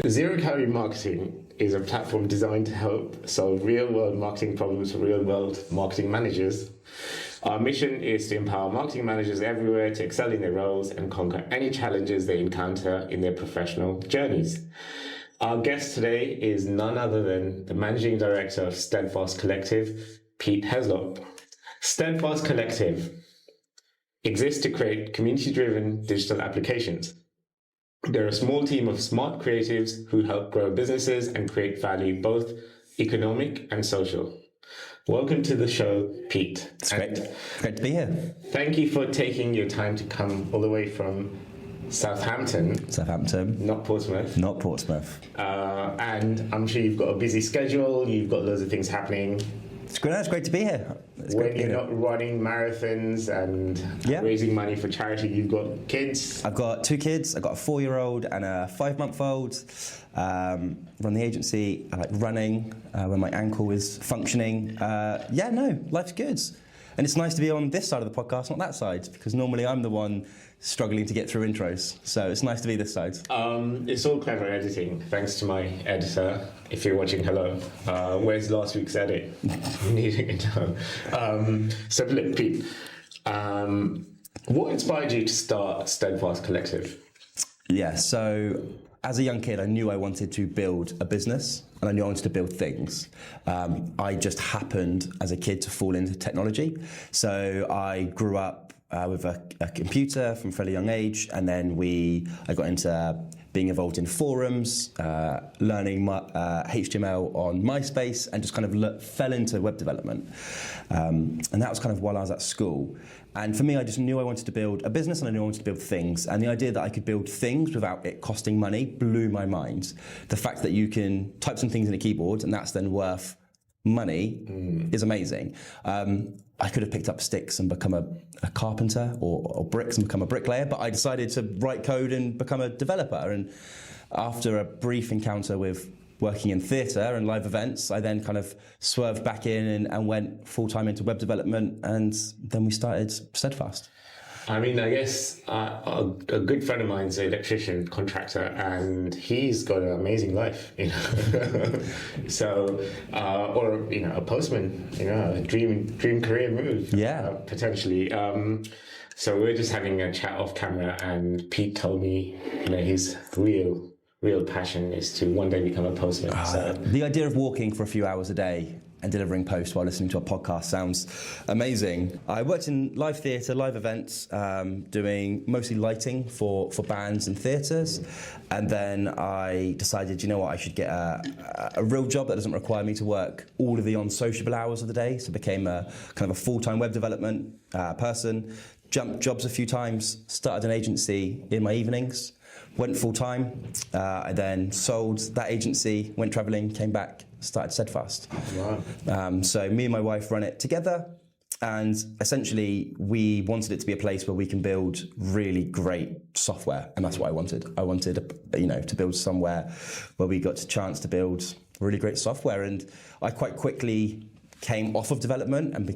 Zero Calorie Marketing is a platform designed to help solve real-world marketing problems for real-world marketing managers. Our mission is to empower marketing managers everywhere to excel in their roles and conquer any challenges they encounter in their professional journeys. Our guest today is none other than the Managing Director of Steadfast Collective, Pete Heslop. Steadfast Collective exists to create community-driven digital applications. They're a small team of smart creatives who help grow businesses and create value, both economic and social. Welcome to the show, Pete. It's great to be here. Thank you for taking your time to come all the way from Southampton. Not Portsmouth. And I'm sure you've got a busy schedule, you've got loads of things happening. It's great to be here. When you're not running marathons and raising money for charity, you've got kids? I've got 2 kids. I've got a 4-year-old and a 5-month-old. Run the agency. I like running when my ankle is functioning. Life's good. And it's nice to be on this side of the podcast, not that side, because normally I'm the one struggling to get through intros. So it's nice to be this side. It's all clever editing, thanks to my editor. If you're watching, hello. Where's last week's edit? Needing it down. So look, Pete, what inspired you to start Steadfast Collective? Yeah, so as a young kid, I knew I wanted to build a business and I knew I wanted to build things. I just happened as a kid to fall into technology. So I grew up with a computer from a fairly young age, and then I got into being involved in forums, learning HTML on MySpace, and just kind of fell into web development. And that was kind of while I was at school. And for me, I just knew I wanted to build a business and I knew I wanted to build things. And the idea that I could build things without it costing money blew my mind. The fact that you can type some things in a keyboard and that's then worth money is amazing. I could have picked up sticks and become a carpenter, or bricks and become a bricklayer, but I decided to write code and become a developer. And after a brief encounter with working in theatre and live events, I then kind of swerved back in and went full-time into web development, and then we started Steadfast. I mean, I guess a good friend of mine's an electrician contractor, and he's got an amazing life, you know. So, or you know, a postman, you know, a dream career move, potentially. So we're just having a chat off camera, and Pete told me, you know, his real passion is to one day become a postman. So the idea of walking for a few hours a day and delivering posts while listening to a podcast sounds amazing. I worked in live theatre, live events, doing mostly lighting for bands and theatres. And then I decided, you know what, I should get a real job that doesn't require me to work all of the unsociable hours of the day. So I became a kind of a full-time web development person, jumped jobs a few times, started an agency in my evenings, went full-time. I then sold that agency, went travelling, came back, started Steadfast. Wow. So me and my wife run it together, and essentially we wanted it to be a place where we can build really great software, and that's what I wanted. I wanted, to build somewhere where we got a chance to build really great software, and I quite quickly came off of development and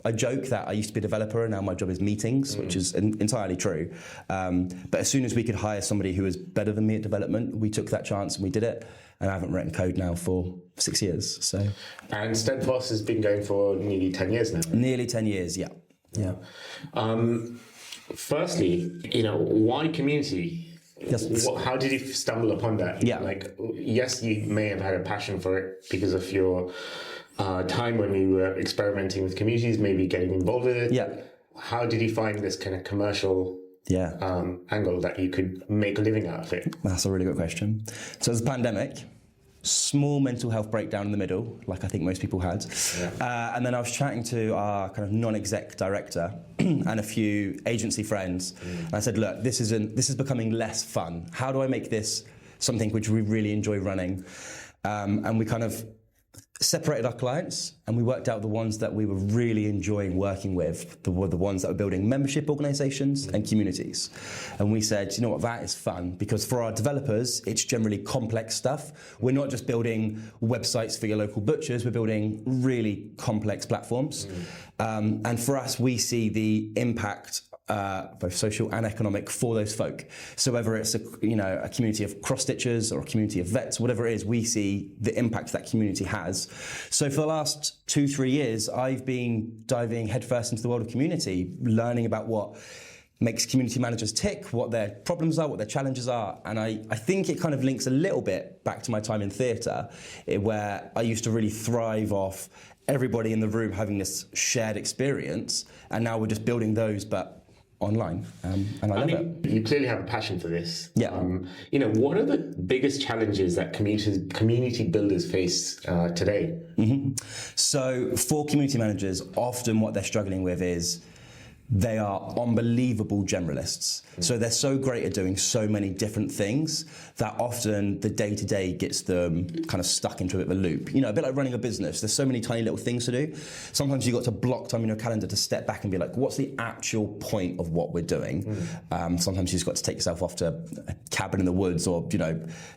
I joke that I used to be a developer and now my job is meetings, which is entirely true. But as soon as we could hire somebody who was better than me at development, we took that chance and we did it. And I haven't written code now for 6 years. So. And Steadfast has been going for nearly 10 years now. Nearly 10 years, yeah. Firstly, you know, why community? Yes. How did you stumble upon that? Yeah. Like, yes, you may have had a passion for it because of your time when you were experimenting with communities, maybe getting involved with it. Yeah. How did you find this kind of commercial angle that you could make a living out of it? That's a really good question. So there's a pandemic, small mental health breakdown in the middle, like I think most people had. Yeah. And then I was chatting to our kind of non-exec director and a few agency friends. And I said, look, this is becoming less fun. How do I make this something which we really enjoy running? And we kind of separated our clients, and we worked out the ones that we were really enjoying working with, the ones that were building membership organizations and communities. And we said, you know what, that is fun, because for our developers, it's generally complex stuff. We're not just building websites for your local butchers, we're building really complex platforms. And for us, we see the impact both social and economic for those folk. So whether it's a community of cross-stitchers or a community of vets, whatever it is, we see the impact that community has. So for the last 2-3 years, I've been diving headfirst into the world of community, learning about what makes community managers tick, what their problems are, what their challenges are. And I think it kind of links a little bit back to my time in theatre, where I used to really thrive off everybody in the room having this shared experience, and now we're just building those, but online, and I love it. You clearly have a passion for this. Yeah. What are the biggest challenges that community builders face today? Mm-hmm. So for community managers, often what they're struggling with is they are unbelievable generalists. So they're so great at doing so many different things that often the day-to-day gets them kind of stuck into a bit of a loop. A bit like running a business. There's so many tiny little things to do. Sometimes you've got to block time in your calendar to step back and be like, what's the actual point of what we're doing? Sometimes you've just got to take yourself off to a cabin in the woods or,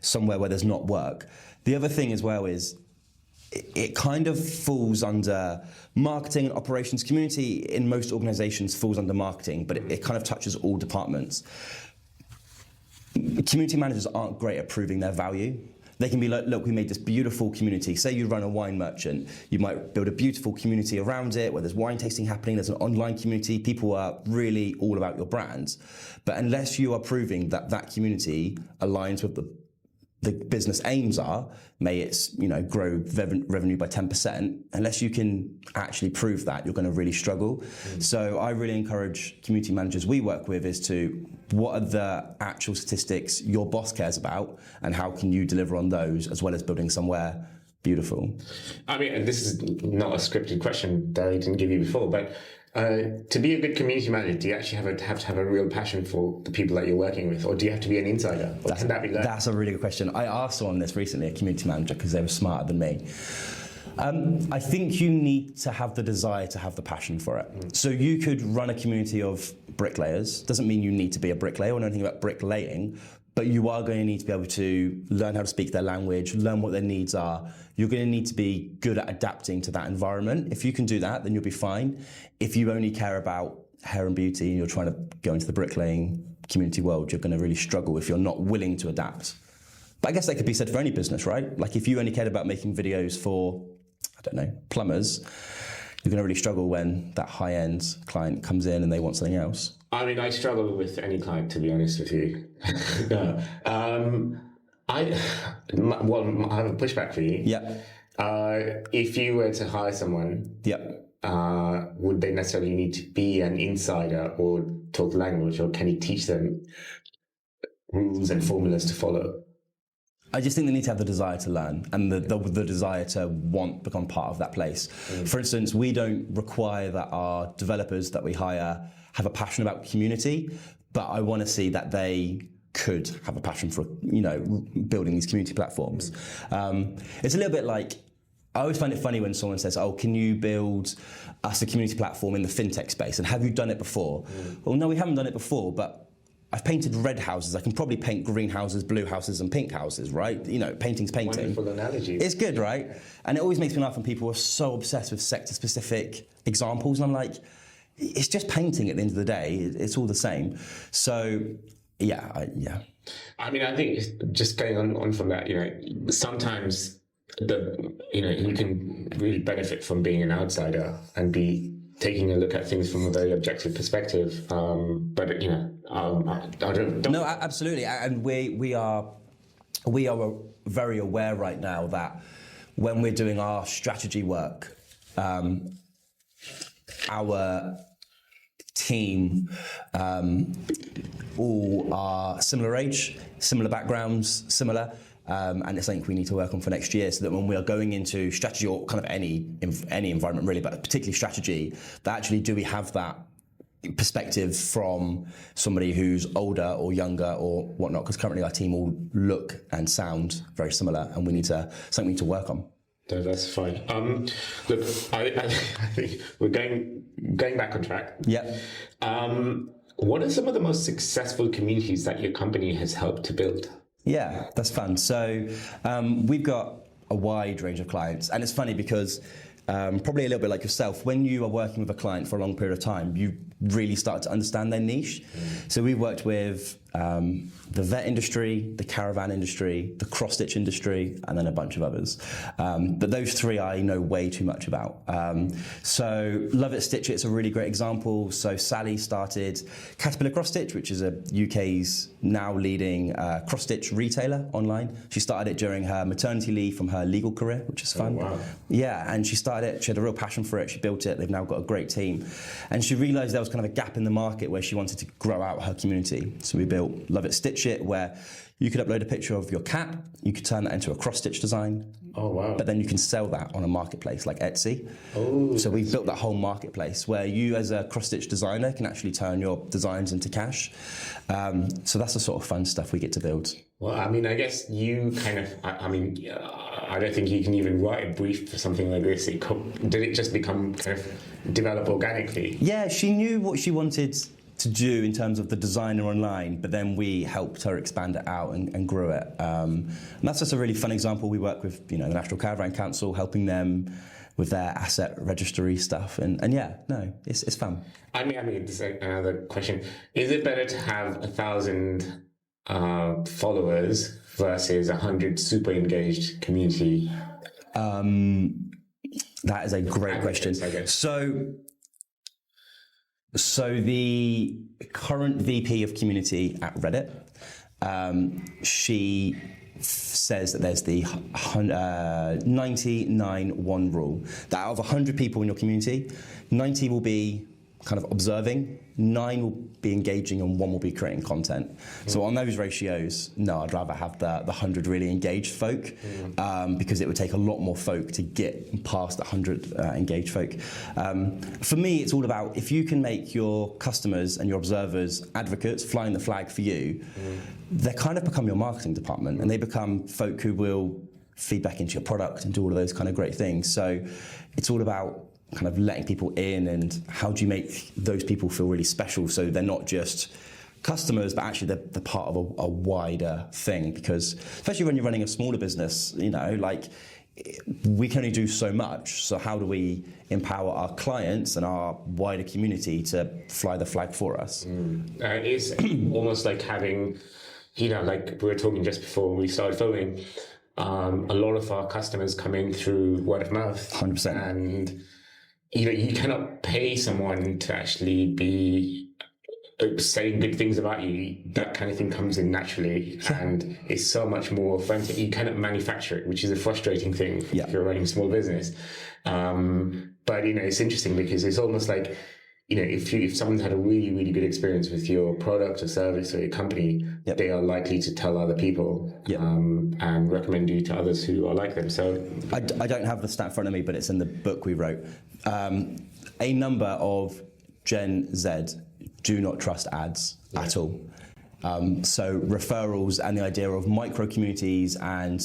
somewhere where there's not work. The other thing as well is it kind of falls under marketing and operations. Community in most organizations falls under marketing, but it kind of touches all departments. Community managers aren't great at proving their value. They can be like, look, we made this beautiful community. Say you run a wine merchant, you might build a beautiful community around it where there's wine tasting happening, there's an online community, people are really all about your brand. But unless you are proving that that community aligns with the business aims are, may it's grow revenue by 10%, unless you can actually prove that, you're going to really struggle. So I really encourage community managers we work with is to, what are the actual statistics your boss cares about, and how can you deliver on those, as well as building somewhere beautiful? And this is not a scripted question that I didn't give you before, but to be a good community manager, do you actually have to have a real passion for the people that you're working with, or do you have to be an insider? Or can that be learned? That's a really good question. I asked someone this recently, a community manager, because they were smarter than me. I think you need to have the desire to have the passion for it. So you could run a community of bricklayers. Doesn't mean you need to be a bricklayer or know anything about bricklaying, but you are going to need to be able to learn how to speak their language, learn what their needs are. You're going to need to be good at adapting to that environment. If you can do that, then you'll be fine. If you only care about hair and beauty and you're trying to go into the bricklaying community world, you're going to really struggle if you're not willing to adapt. But I guess that could be said for any business, right? Like if you only cared about making videos for, plumbers, you're going to really struggle when that high-end client comes in and they want something else. I struggle with any client, to be honest with you. No. I have a pushback for you. Yeah. If you were to hire someone, would they necessarily need to be an insider or talk language, or can you teach them rules and formulas to follow? I just think they need to have the desire to learn and the desire to become part of that place. For instance, we don't require that our developers that we hire have a passion about community, but I want to see that they could have a passion for, building these community platforms. It's a little bit like, I always find it funny when someone says, oh, can you build us a community platform in the fintech space? And have you done it before? Well, no, we haven't done it before, but I've painted red houses. I can probably paint green houses, blue houses, and pink houses, right? Painting's painting. Wonderful analogy. It's good, right? And it always makes me laugh when people are so obsessed with sector-specific examples, and I'm like, it's just painting at the end of the day. It's all the same. So, yeah. I think just going on from that, sometimes you can really benefit from being an outsider and be taking a look at things from a very objective perspective. But I don't. No, absolutely, and we are very aware right now that when we're doing our strategy work, our team all are similar age, similar backgrounds, similar. And it's something we need to work on for next year, so that when we are going into strategy, or kind of any environment really, but particularly strategy, that actually do we have that perspective from somebody who's older or younger or whatnot? Because currently our team all look and sound very similar, and we need to work on. No, that's fine. Look, I think we're going back on track. Yeah. What are some of the most successful communities that your company has helped to build? Yeah, that's fun. So we've got a wide range of clients, and it's funny because probably a little bit like yourself, when you are working with a client for a long period of time, you really start to understand their niche. So we worked with the vet industry, the caravan industry, the cross-stitch industry, and then a bunch of others. But those three I know way too much about. So Love It, Stitch It's a really great example. So Sally started Caterpillar Cross Stitch, which is a UK's now leading cross-stitch retailer online. She started it during her maternity leave from her legal career, which is fun. Oh, wow. Yeah, and she started it, she had a real passion for it, she built it, they've now got a great team. And she realised there was kind of a gap in the market where she wanted to grow out her community. So we built Love It, Stitch It, where you could upload a picture of your cat, you could turn that into a cross-stitch design. Oh, wow. But then you can sell that on a marketplace like Etsy. Oh, so we've built that whole marketplace where you as a cross-stitch designer can actually turn your designs into cash. So that's the sort of fun stuff we get to build. Well, I mean, I guess you kind of, I don't think you can even write a brief for something like this. Did it just become kind of develop organically? Yeah, she knew what she wanted to do in terms of the designer online, but then we helped her expand it out and grew it. And that's just a really fun example. We work with, the National Caravan Council, helping them with their asset registry stuff. And yeah, no, it's fun. I mean, this is another question. Is it better to have 1,000 followers versus 100 super engaged community? That is a great question. So the current VP of community at Reddit, she says that there's the 99-1 rule, that out of 100 people in your community, 90 will be kind of observing, 9 will be engaging, and 1 will be creating content. So on those ratios, no, I'd rather have the 100 really engaged folk, because it would take a lot more folk to get past the 100 engaged folk. For me, it's all about, if you can make your customers and your observers advocates flying the flag for you, they kind of become your marketing department, and they become folk who will feed back into your product and do all of those kind of great things. So it's all about kind of letting people in, and how do you make those people feel really special so they're not just customers, but actually they're part of a wider thing. Because especially when you're running a smaller business, we can only do so much. So how do we empower our clients and our wider community to fly the flag for us? It's almost like having, like we were talking just before we started filming, a lot of our customers come in through word of mouth. 100%. And you cannot pay someone to actually be saying good things about you. That kind of thing comes in naturally, and it's so much more authentic. You cannot manufacture it, which is a frustrating thing if you're running a small business. But it's interesting because it's almost like, if someone's had a really, really good experience with your product or service or your company, they are likely to tell other people and recommend you to others who are like them. So I don't have the stat in front of me, but it's in the book we wrote. A number of Gen Z do not trust ads at all. So referrals and the idea of micro communities and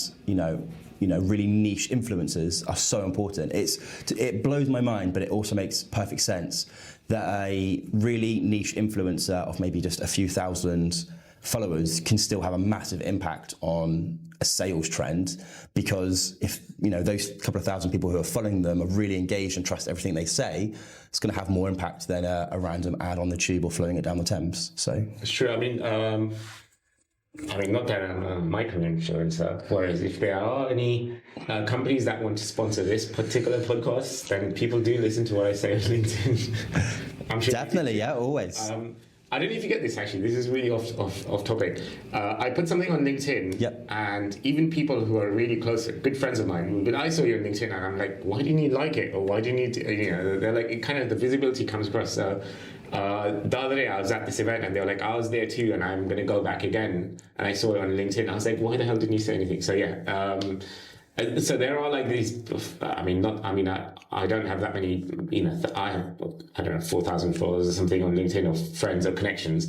really niche influencers are so important. It blows my mind, but it also makes perfect sense that a really niche influencer of maybe just a few thousand followers can still have a massive impact on a sales trend, because if those couple of thousand people who are following them are really engaged and trust everything they say, it's going to have more impact than a random ad on the tube or flowing it down the Thames. So it's true. I mean, not that I'm a micro influencer. Whereas if there are any companies that want to sponsor this particular podcast, then people do listen to what I say on LinkedIn. I'm sure. Definitely, yeah, always. I don't know if you get this, actually. This is really off topic. I put something on LinkedIn, and even people who are really close, good friends of mine, but I saw you on LinkedIn, and I'm like, why do you need like it? Or why do you need to, they're like, it kind of, the visibility comes across. So the other day I was at this event, and they were like, I was there too, and I'm going to go back again. And I saw it on LinkedIn. I was like, why the hell didn't you say anything? So yeah. So there are like these, I don't have that many, I have, 4,000 followers or something on LinkedIn, or friends or connections.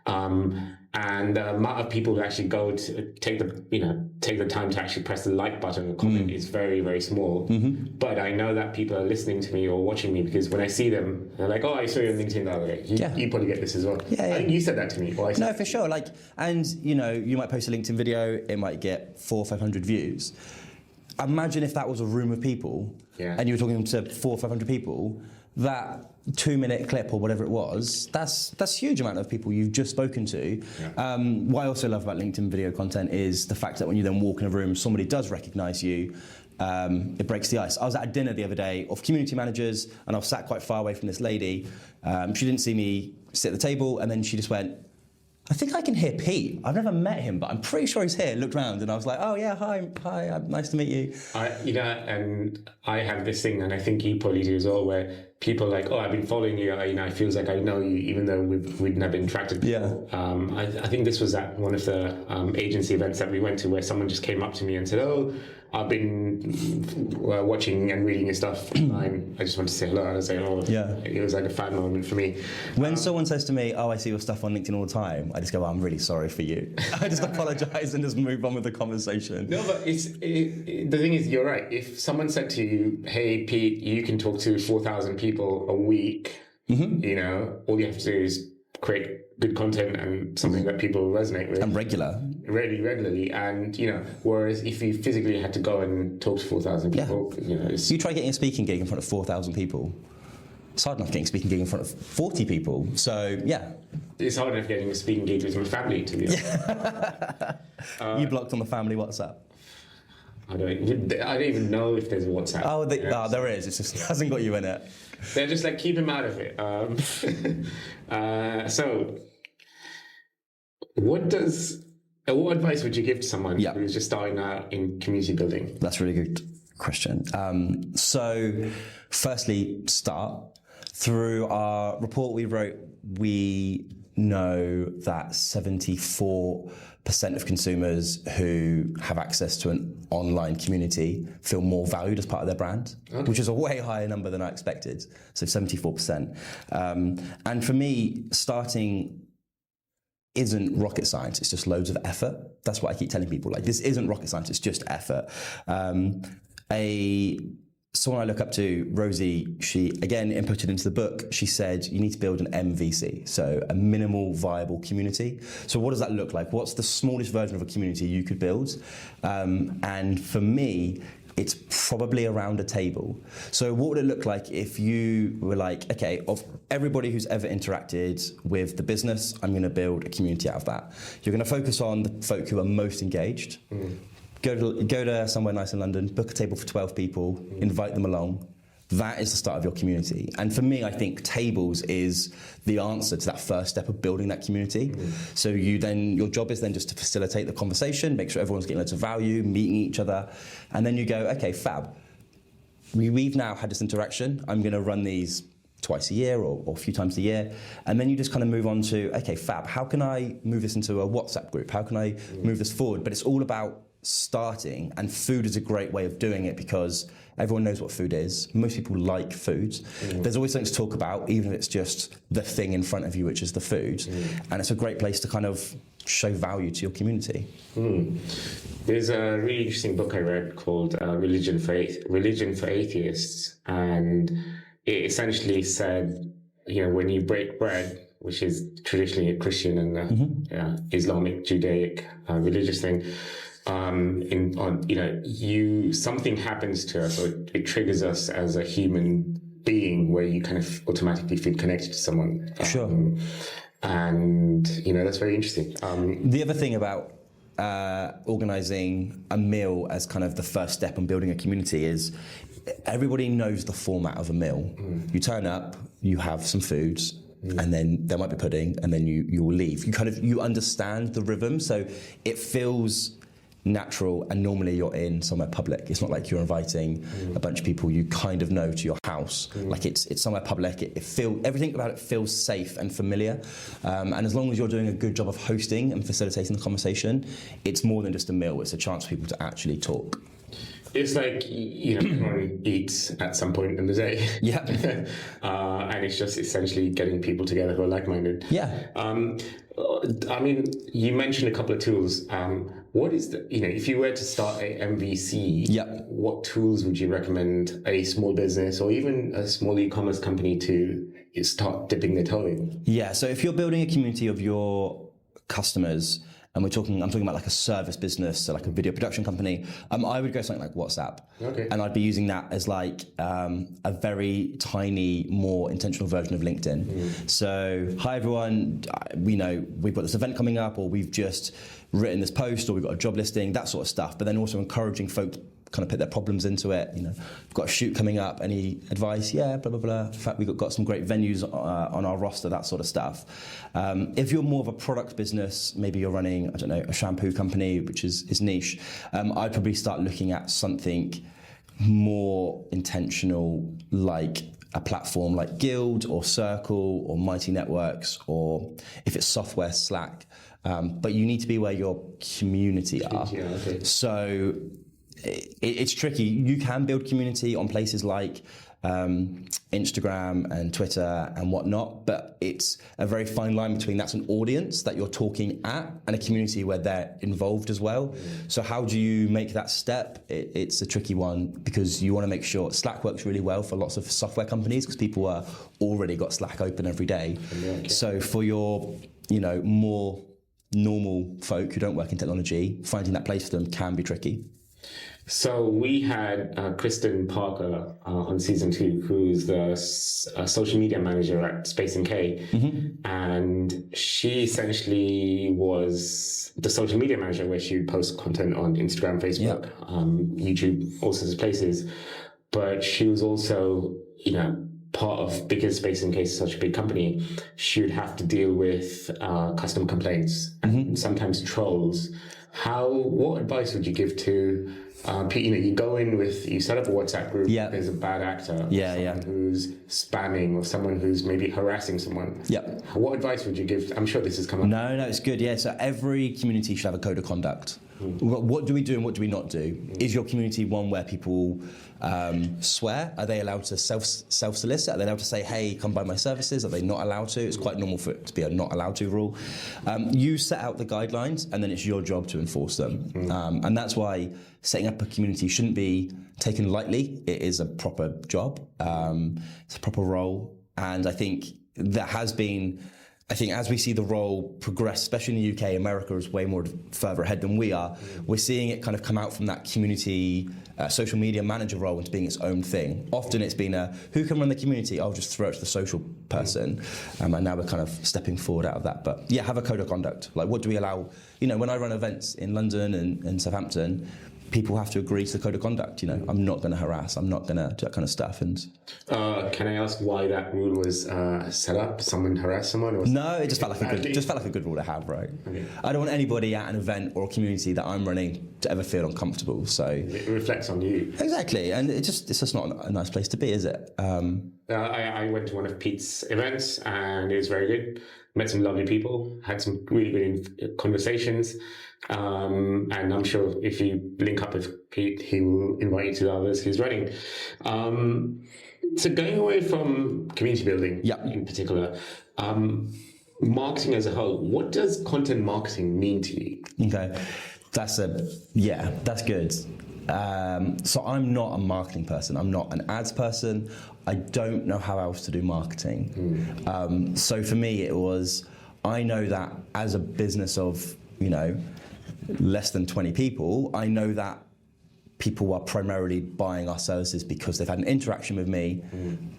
And the amount of people who actually go to take the time to actually press the like button or comment is very, very small. But I know that people are listening to me or watching me, because when I see them, they're like, oh, I saw you on LinkedIn the other day. You probably get this as well. I think you said that to me. No, for sure. You might post a LinkedIn video, it might get 400 or 500 views. imagine if that was a room of people and you were talking to 400 or 500 people, that 2-minute clip or whatever it was, that's a huge amount of people you've just spoken to. What I also love about LinkedIn video content is the fact that when you then walk in a room, somebody does recognise you. It breaks the ice. I was at a dinner the other day of community managers, and I was sat quite far away from this lady. She didn't see me sit at the table, and then she just went, I think I can hear Pete. I've never met him, but I'm pretty sure he's here. Looked around, and I was like, oh yeah, hi, nice to meet you. And I have this thing, and I think you probably do as well, where people are like, oh, I've been following you. It feels like I know you, even though we'd never interacted before. I think this was at one of the agency events that we went to, where someone just came up to me and said, oh, I've been watching and reading your stuff online. I just want to say hello. I was like, oh, it was like a fan moment for me. When someone says to me, oh, I see your stuff on LinkedIn all the time, I just go, I'm really sorry for you. I just apologise and just move on with the conversation. No, but the thing is, you're right. If someone said to you, hey, Pete, you can talk to 4,000 people a week, all you have to do is create good content and something that people resonate with. And regularly. And, whereas if you physically had to go and talk to 4,000 people, You try getting a speaking gig in front of 4,000 people. It's hard enough getting a speaking gig in front of 40 people. So, it's hard enough getting a speaking gig with my family, to be honest. You blocked on the family WhatsApp. I don't even know if there's a WhatsApp. Oh, there is. It's just, it hasn't got you in it. They're just like, keep him out of it. So, what advice would you give to someone who's just starting out in community building? That's a really good question. So, firstly, start. Through our report we wrote, we know that 74% of consumers who have access to an online community feel more valued as part of their brand, which is a way higher number than I expected. So 74%. And for me, starting isn't rocket science. It's just loads of effort. That's what I keep telling people. Like, this isn't rocket science. It's just effort. Someone I look up to, Rosie, she again inputted into the book, she said you need to build an MVC, so a minimal viable community. So what does that look like? What's the smallest version of a community you could build? And for me, it's probably around a table. So what would it look like if you were like, okay, of everybody who's ever interacted with the business, I'm going to build a community out of that. You're going to focus on the folk who are most engaged. Go to somewhere nice in London, book a table for 12 people, invite them along. That is the start of your community. And for me, I think tables is the answer to that first step of building that community. So your job is then just to facilitate the conversation, make sure everyone's getting loads of value, meeting each other. And then you go, okay, fab. We've now had this interaction. I'm going to run these twice a year or a few times a year. And then you just kind of move on to, okay, fab. How can I move this into a WhatsApp group? How can I move this forward? But it's all about starting, and food is a great way of doing it because everyone knows what food is. Most people like food. There's always something to talk about, even if it's just the thing in front of you, which is the food. And it's a great place to kind of show value to your community. There's a really interesting book I read called Religion for Atheists, and it essentially said, when you break bread, which is traditionally a Christian and Islamic, Judaic religious thing, something happens to us, or it triggers us as a human being, where you kind of automatically feel connected to someone. Sure. And that's very interesting. The other thing about organising a meal as kind of the first step in building a community is everybody knows the format of a meal. You turn up, you have some foods, and then there might be pudding, and then you will leave. You understand the rhythm, so it feels natural, and normally you're in somewhere public. It's not like you're inviting a bunch of people you kind of know to your house. Like it's somewhere public. Everything about it feels safe and familiar. And as long as you're doing a good job of hosting and facilitating the conversation, it's more than just a meal. It's a chance for people to actually talk. It's like, everyone eats at some point in the day. Yeah. And it's just essentially getting people together who are like-minded. Yeah. You mentioned a couple of tools. What is if you were to start a MVC, what tools would you recommend a small business or even a small e-commerce company to start dipping their toe in? Yeah, so if you're building a community of your customers and I'm talking about like a service business, so like a video production company, I would go something like WhatsApp. Okay. And I'd be using that as like a very tiny, more intentional version of LinkedIn. So, hi everyone, we know we've got this event coming up, or we've just written this post, or we've got a job listing, that sort of stuff. But then also encouraging folk kind of put their problems into it. You know, we've got a shoot coming up. Any advice? Yeah, blah blah blah. In fact, we've got some great venues on our roster. That sort of stuff. If you're more of a product business, maybe you're running, I don't know, a shampoo company, which is niche. I'd probably start looking at something more intentional, like a platform like Guild or Circle or Mighty Networks, or if it's software, Slack. But you need to be where your community are. Yeah, okay. So it's tricky. You can build community on places like Instagram and Twitter and whatnot, but it's a very fine line between that's an audience that you're talking at and a community where they're involved as well. So how do you make that step? It's a tricky one, because you want to make sure Slack works really well for lots of software companies, because people are already got Slack open every day. Okay. So for your, more normal folk who don't work in technology, finding that place for them can be tricky. So we had Kristen Parker on season 2, who's the social media manager at Space NK, and she essentially was the social media manager, where she would post content on Instagram, Facebook, YouTube, all sorts of places. But she was also, part of, because Space NK is such a big company, she would have to deal with customer complaints and sometimes trolls. What advice would you give to you go in with, you set up a WhatsApp group, there's a bad actor, someone who's spamming, or someone who's maybe harassing someone. What advice would you give? I'm sure this has come up. No, it's good. Yeah, so every community should have a code of conduct. What do we do and what do we not do? Is your community one where people swear? Are they allowed to self-solicit? Are they allowed to say, hey, come buy my services? Are they not allowed to? It's quite normal for it to be a not allowed to rule. You set out the guidelines, and then it's your job to enforce them. And that's why setting up a community shouldn't be taken lightly. It is a proper job. It's a proper role. And I think there has been, as we see the role progress, especially in the UK, America is way more further ahead than we are. We're seeing it kind of come out from that community social media manager role into being its own thing. Often it's been who can run the community? I'll just throw it to the social person. And now we're kind of stepping forward out of that. But yeah, have a code of conduct. Like, what do we allow? When I run events in London and Southampton, people have to agree to the code of conduct. I'm not going to harass. I'm not going to do that kind of stuff. And can I ask why that rule was set up? Someone harassed someone? Or no, it just felt like a good rule to have, right? Okay. I don't want anybody at an event or a community that I'm running to ever feel uncomfortable. So it reflects on you. Exactly, and it's just not a nice place to be, is it? I went to one of Pete's events, and it was very good. Met some lovely people, had some really good conversations. And I'm sure if you link up with Pete, he will invite you to the others he's running. So going away from community building in particular, marketing as a whole, what does content marketing mean to you? Okay, that's good. So I'm not a marketing person. I'm not an ads person. I don't know how else to do marketing. So for me, it was, I know that as a business of, less than 20 people, I know that people are primarily buying our services because they've had an interaction with me,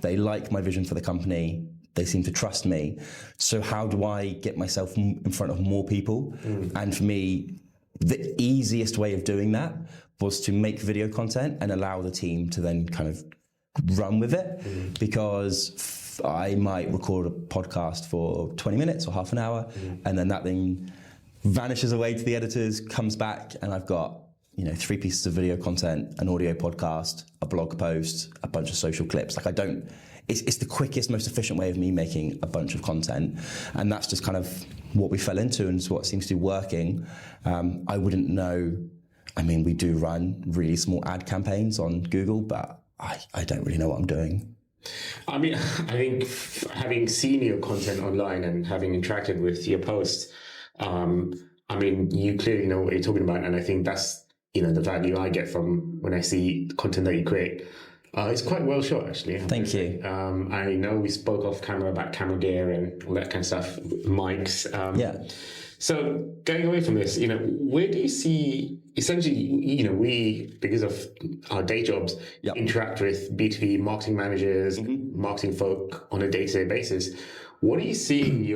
they like my vision for the company, they seem to trust me. So how do I get myself in front of more people? And for me, the easiest way of doing that was to make video content and allow the team to then kind of run with it, because I might record a podcast for 20 minutes or half an hour, and then that thing vanishes away to the editors, comes back, and I've got 3 pieces of video content, an audio podcast, a blog post, a bunch of social clips. It's the quickest, most efficient way of me making a bunch of content, and that's just kind of what we fell into and it's what seems to be working. I wouldn't know. I mean, we do run really small ad campaigns on Google, but I don't really know what I'm doing. I mean, I think having seen your content online and having interacted with your posts, I mean, you clearly know what you're talking about, and I think that's the value I get from when I see the content that you create. It's quite well shot, actually. Thank you. I know we spoke off camera about camera gear and all that kind of stuff, mics. So going away from this, where do you see, essentially, we, because of our day jobs, interact with B2B marketing managers, marketing folk on a day-to-day basis. What are you seeing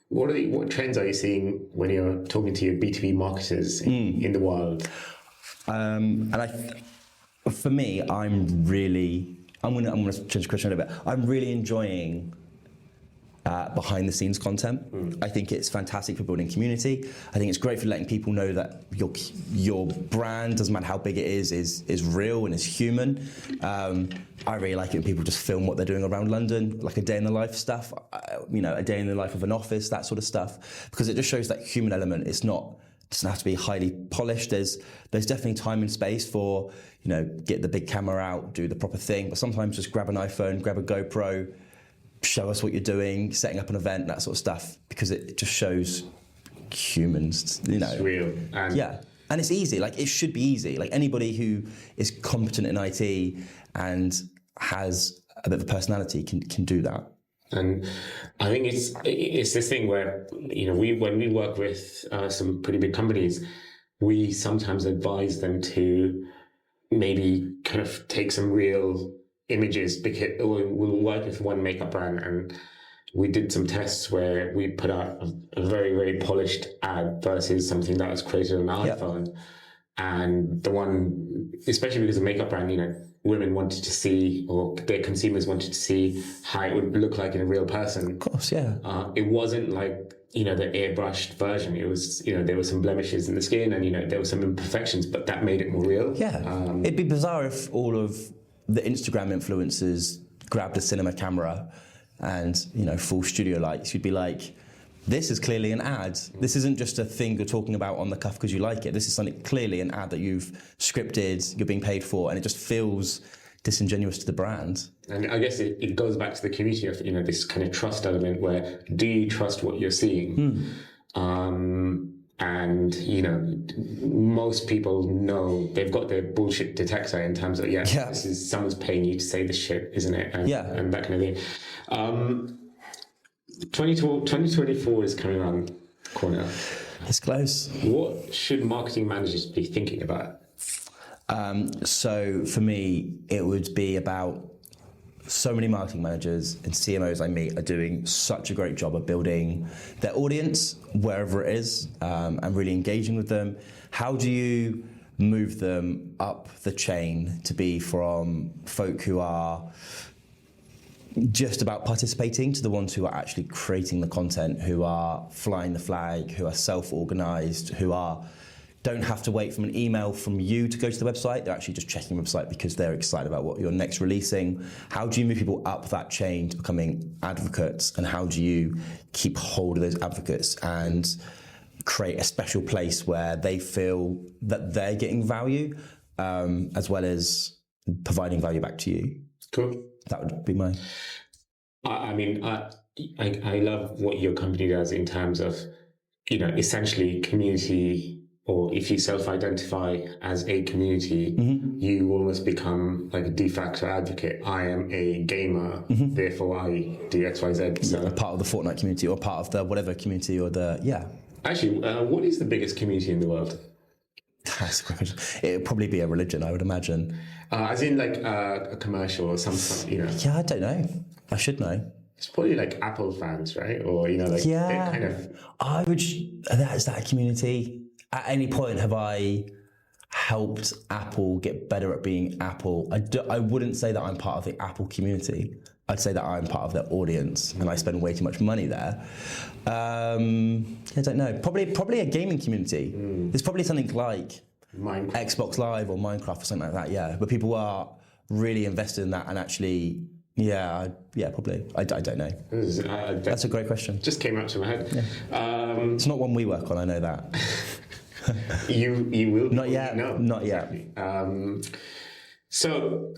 what trends are you seeing when you're talking to your B2B marketers in the wild? For me, I'm going to change the question a little bit. I'm really enjoying behind the scenes content. I think it's fantastic for building community. I think it's great for letting people know that your brand, doesn't matter how big it is real and is human. I really like it when people just film what they're doing around London, like a day in the life stuff, a day in the life of an office, that sort of stuff, because it just shows that human element. It doesn't have to be highly polished. There's definitely time and space for, get the big camera out, do the proper thing, but sometimes just grab an iPhone, grab a GoPro, show us what you're doing, setting up an event, that sort of stuff, because it just shows humans, It's real. And it's easy, like it should be easy. Like anybody who is competent in IT and has a bit of a personality can do that. And I think it's this thing where, when we work with some pretty big companies, we sometimes advise them to maybe kind of take some real images, because we were working with one makeup brand and we did some tests where we put out a very, very polished ad versus something that was created on an iPhone. And the one, especially because of makeup brand, women wanted to see, or their consumers wanted to see how it would look like in a real person. Of course, yeah. It wasn't like, the airbrushed version. It was, there were some blemishes in the skin and, there were some imperfections, but that made it more real. Yeah. It'd be bizarre if all of the Instagram influencers grabbed a cinema camera and, full studio lights. You'd be like, this is clearly an ad. This isn't just a thing you're talking about on the cuff because you like it. This is something clearly an ad that you've scripted, you're being paid for, and it just feels disingenuous to the brand. And I guess it goes back to the community of, this kind of trust element where, do you trust what you're seeing? And, most people know they've got their bullshit detector in terms of, this is someone's paying you to say this shit, isn't it? And that kind of thing. 2024 is coming around the corner. It's close. What should marketing managers be thinking about? So for me, it would be about, so many marketing managers and CMOs I meet are doing such a great job of building their audience wherever it is, and really engaging with them. How do you move them up the chain to be from folk who are just about participating to the ones who are actually creating the content, who are flying the flag, who are self-organized, who don't have to wait for an email from you to go to the website. They're actually just checking the website because they're excited about what you're next releasing. How do you move people up that chain to becoming advocates, and how do you keep hold of those advocates and create a special place where they feel that they're getting value, as well as providing value back to you? Cool. That would be mine. I love what your company does in terms of, essentially community, or if you self-identify as a community, you almost become like a de facto advocate. I am a gamer, therefore I do X, Y, Z. So a part of the Fortnite community, or part of the whatever community, or Actually, what is the biggest community in the world? That's a great question. It would probably be a religion, I would imagine. As in like a commercial or something, Yeah, I don't know. I should know. It's probably like Apple fans, right? Or, they're kind of... I would... Is that a community? At any point have I helped Apple get better at being Apple? I wouldn't say that I'm part of the Apple community. I'd say that I'm part of their audience, and I spend way too much money there. I don't know. Probably a gaming community. There's probably something like Minecraft. Xbox Live or Minecraft or something like that, where people are really invested in that and actually... Yeah, probably. I don't know. That's a great question. Just came out to my head. Yeah. It's not one we work on, I know that. You will? Not yet. No. Not yet. So,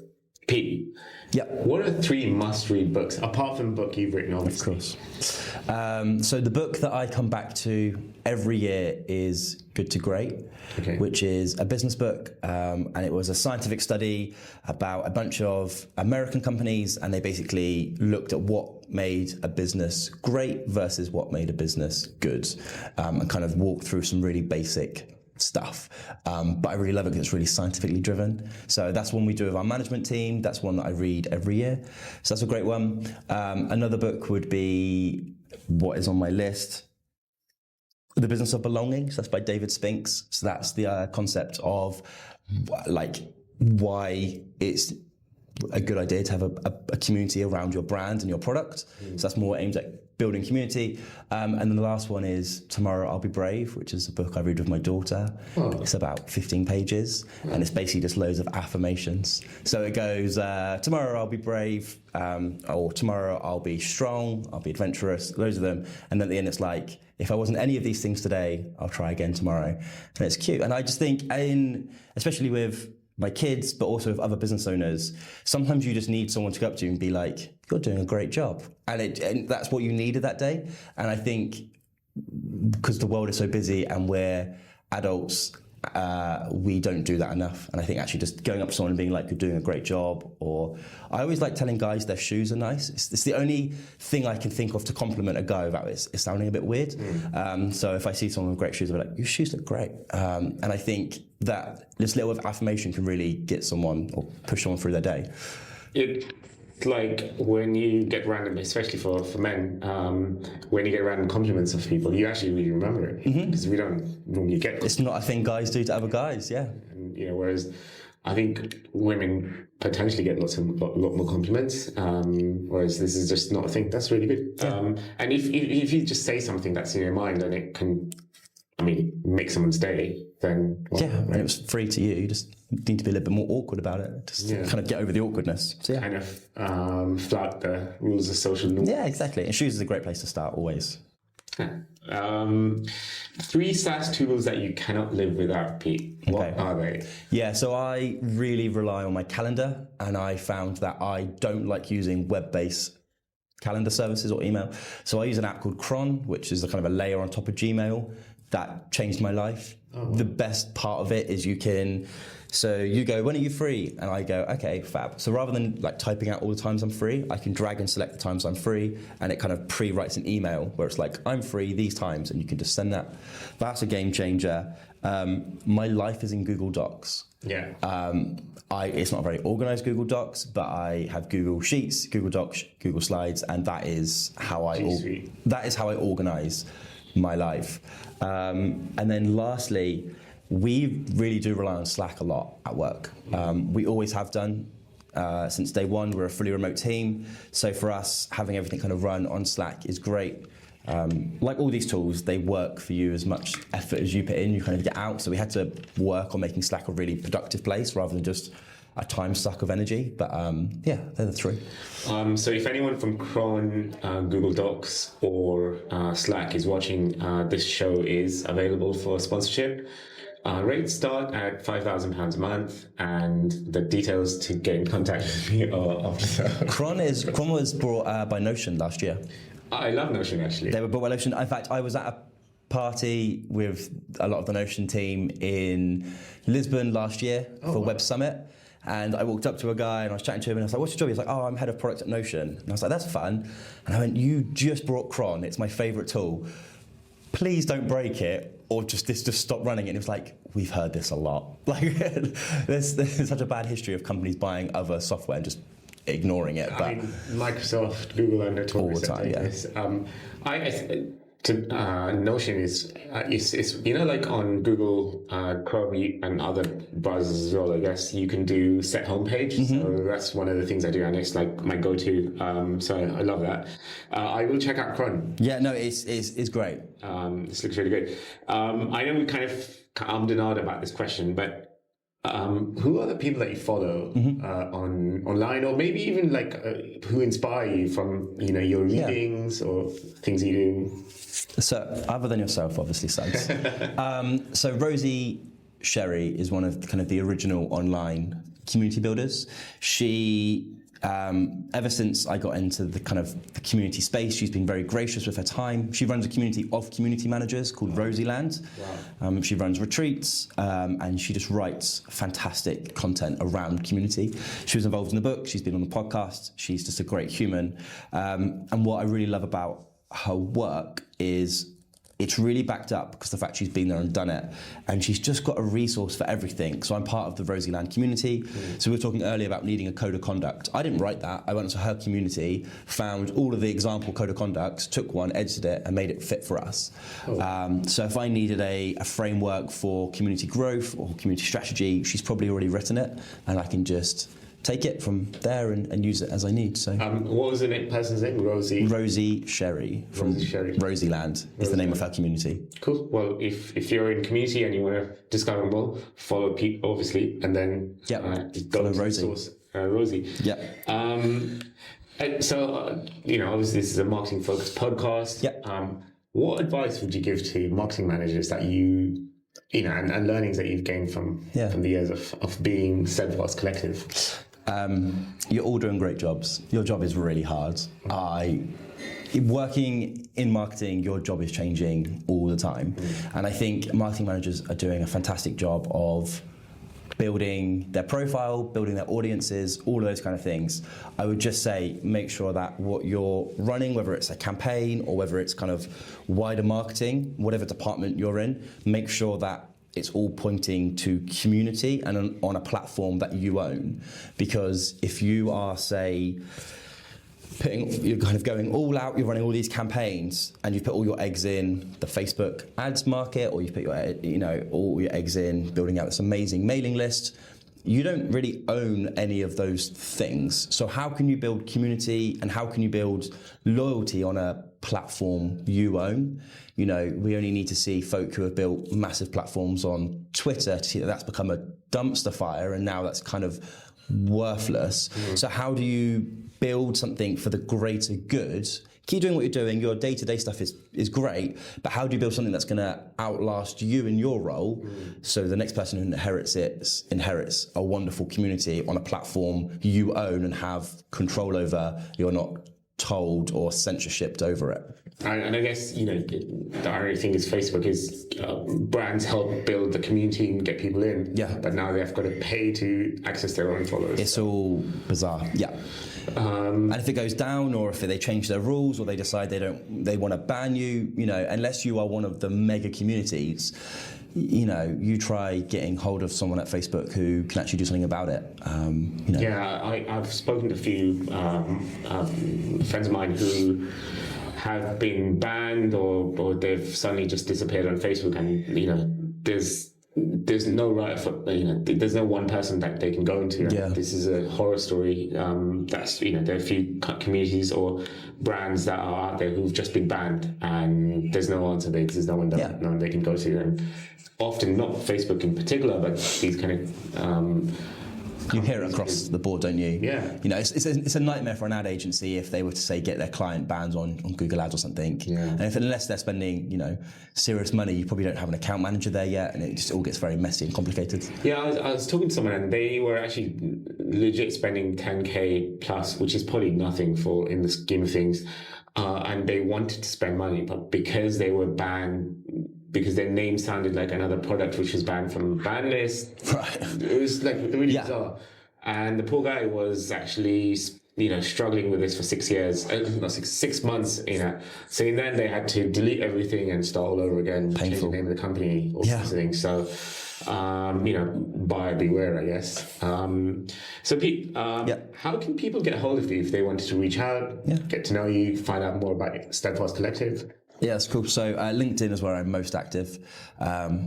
Pete, Yep. What are 3 must-read books, apart from the book you've written, obviously? Of course. So the book that I come back to every year is Good to Great, which is a business book, and it was a scientific study about a bunch of American companies, and they basically looked at what made a business great versus what made a business good, and kind of walked through some really basic stuff, but I really love it because it's really scientifically driven. So that's one we do with our management team. That's one that I read every year. So that's a great one. Another book would be what is on my list, The Business of Belonging. So that's by David Spinks. So that's the concept of like why it's a good idea to have a community around your brand and your product. So that's more aimed at building community. And then the last one is Tomorrow I'll Be Brave, which is a book I read with my daughter. It's about 15 pages, and it's basically just loads of affirmations. So it goes, tomorrow I'll be brave, or tomorrow I'll be strong, I'll be adventurous, loads of them. And then at the end it's like, if I wasn't any of these things today, I'll try again tomorrow. And it's cute. And I just think, especially with my kids, but also with other business owners, sometimes you just need someone to go up to you and be like, you're doing a great job. And that's what you needed that day. And I think because the world is so busy and we're adults, we don't do that enough. And I think actually just going up to someone and being like, you're doing a great job, or I always like telling guys their shoes are nice. It's the only thing I can think of to compliment a guy without it's sounding a bit weird. So if I see someone with great shoes, I'll be like, your shoes look great. And I think that this little affirmation can really get someone or push someone through their day. It's like when you get random, especially for men, when you get random compliments of people, you actually really remember it, because we don't normally get them. It's not a thing guys do to other guys, yeah. And, whereas I think women potentially get lot more compliments, whereas this is just not a thing. That's really good. Yeah. And if you just say something that's in your mind and it can, make someone's day, then... Well, and it was free to you. You just need to be a little bit more awkward about it. Just kind of get over the awkwardness. So, kind of flout the rules of social norms. Yeah, exactly. And shoes is a great place to start, always. 3 SaaS tools that you cannot live without, Pete. What are they? Yeah, so I really rely on my calendar, and I found that I don't like using web-based calendar services or email. So I use an app called Cron, which is a kind of a layer on top of Gmail. That changed my life. The best part of it is you go, when are you free? And I go, okay, fab. So rather than like typing out all the times I'm free, I can drag and select the times I'm free, and it kind of pre-writes an email where it's like, I'm free these times, and you can just send that. That's a game changer. My life is in Google Docs. Yeah. It's not a very organized Google Docs, but I have Google Sheets, Google Docs, Google Slides, and that is how I organize my life. And then lastly, we really do rely on Slack a lot at work. We always have done. Since day one, we're a fully remote team. So for us, having everything kind of run on Slack is great. Like all these tools, they work for you as much effort as you put in, you kind of get out. So we had to work on making Slack a really productive place rather than just a time suck of energy. But they're the 3. So if anyone from Cron, Google Docs, or Slack is watching, this show is available for sponsorship. Rates start at £5,000 a month, and the details to get in contact with me are after that. Cron was brought by Notion last year. I love Notion, actually. They were brought by Notion. In fact, I was at a party with a lot of the Notion team in Lisbon last year for Web Summit. And I walked up to a guy and I was chatting to him and I was like, what's your job? He was like, oh, I'm head of product at Notion. And I was like, that's fun. And I went, you just brought Cron. It's my favorite tool. Please don't break it, or just stop running it. And it was like, we've heard this a lot. Like, there's such a bad history of companies buying other software and just ignoring it. But Microsoft, Google, and all the time. Notion is like on Google Chrome and other browsers as well. I guess you can do set homepage. So that's one of the things I do, and it's like my go-to. So I love that. I will check out Cron. Yeah, no, it's great. This looks really good. I know we kind of ummed and ahed about this question, but who are the people that you follow online, or maybe even like who inspire you from your readings or things you do? So other than yourself, obviously, Suggs. So Rosie Sherry is one of kind of the original online community builders. She Ever since I got into the kind of the community space, she's been very gracious with her time. She runs a community of community managers called Rosieland. Wow. She runs retreats, and she just writes fantastic content around community. She was involved in the book. She's been on the podcast. She's just a great human. And what I really love about her work is it's really backed up because the fact she's been there and done it, and she's just got a resource for everything. So I'm part of the Rosieland community. So we were talking earlier about needing a code of conduct. I didn't write that. I went to her community, found all of the example code of conducts, took one, edited it, and made it fit for us. So if I needed a framework for community growth or community strategy, she's probably already written it, and I can just take it from there and use it as I need. So, what was the person's name? Rosie Sherry from Rosieland is the name of her community. Cool. Well, if you're in community and you want to discover more, follow Pete, obviously, and then follow Rosie. Rosie. Yeah. So, obviously this is a marketing-focused podcast. Yeah. What advice would you give to marketing managers that and learnings that you've gained from the years of being Steadfast Collective? You're all doing great jobs. Your job is really hard. Working in marketing, your job is changing all the time. And I think marketing managers are doing a fantastic job of building their profile, building their audiences, all of those kind of things. I would just say make sure that what you're running, whether it's a campaign or whether it's kind of wider marketing, whatever department you're in, make sure that it's all pointing to community and on a platform that you own. Because if you are, say, you're kind of going all out, you're running all these campaigns, and you've put all your eggs in the Facebook ads market, or you've put all your eggs in building out this amazing mailing list, you don't really own any of those things. So how can you build community and how can you build loyalty on a platform you own? We only need to see folk who have built massive platforms on Twitter to see that that's become a dumpster fire and now that's kind of worthless. So how do you build something for the greater good? Keep doing what you're doing. Your day-to-day stuff is great, but how do you build something that's going to outlast you in your role, so the next person who inherits a wonderful community on a platform you own and have control over? You're not told or censorshiped over it. And I guess, the ironic thing is Facebook is brands help build the community and get people in. Yeah. But now they've got to pay to access their own followers. It's all bizarre. Yeah. And if it goes down, or if they change their rules, or they decide they want to ban you, unless you are one of the mega communities, you try getting hold of someone at Facebook who can actually do something about it. Yeah, I've spoken to a few friends of mine who have been banned or they've suddenly just disappeared on Facebook, and there's no right for there's no one person that they can go into. Yeah. This is a horror story. There are a few communities or brands that are out there who've just been banned, and there's no answer. There's no one they can go to, and often not Facebook in particular, but these kind of. You hear it across the board, don't you? Yeah. It's a nightmare for an ad agency if they were to say get their client banned on Google Ads or something. Yeah. And unless they're spending serious money, you probably don't have an account manager there yet, and it just all gets very messy and complicated. Yeah, I was talking to someone and they were actually legit spending 10K plus, which is probably nothing in the scheme of things, and they wanted to spend money, but because they were banned. Because their name sounded like another product which was banned from the ban list. Right. It was really bizarre. And the poor guy was actually, struggling with this for 6 months, So in the end, they had to delete everything and start all over again. Painful. Change the name of the company or something. So, buyer beware, I guess. So Pete, how can people get hold of you if they wanted to reach out, get to know you, find out more about Steadfast Collective? Yeah, that's cool. So LinkedIn is where I'm most active,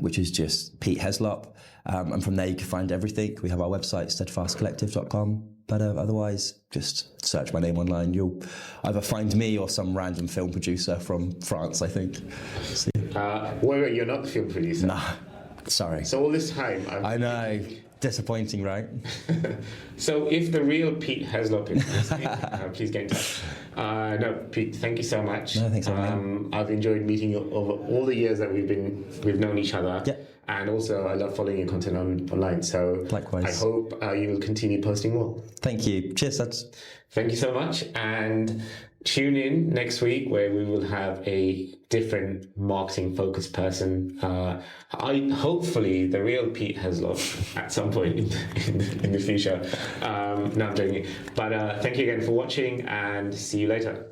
which is just Pete Heslop. And from there you can find everything. We have our website, steadfastcollective.com. But otherwise, just search my name online. You'll either find me or some random film producer from France, I think. So, wait, you're not the film producer? Nah. Sorry. So all this time, I know. Disappointing, right? So if the real Pete Heslop is listening, please get in touch. No, Pete, thank you so much. No, thanks for having me. I've enjoyed meeting you over all the years that we've known each other. Yeah. And also, I love following your content online. So likewise. I hope you will continue posting more. Thank you. Cheers, lads. Thank you so much. And tune in next week where we will have a different marketing focused person. Hopefully the real Pete Heslop at some point in the future. No, I'm joking. But thank you again for watching and see you later.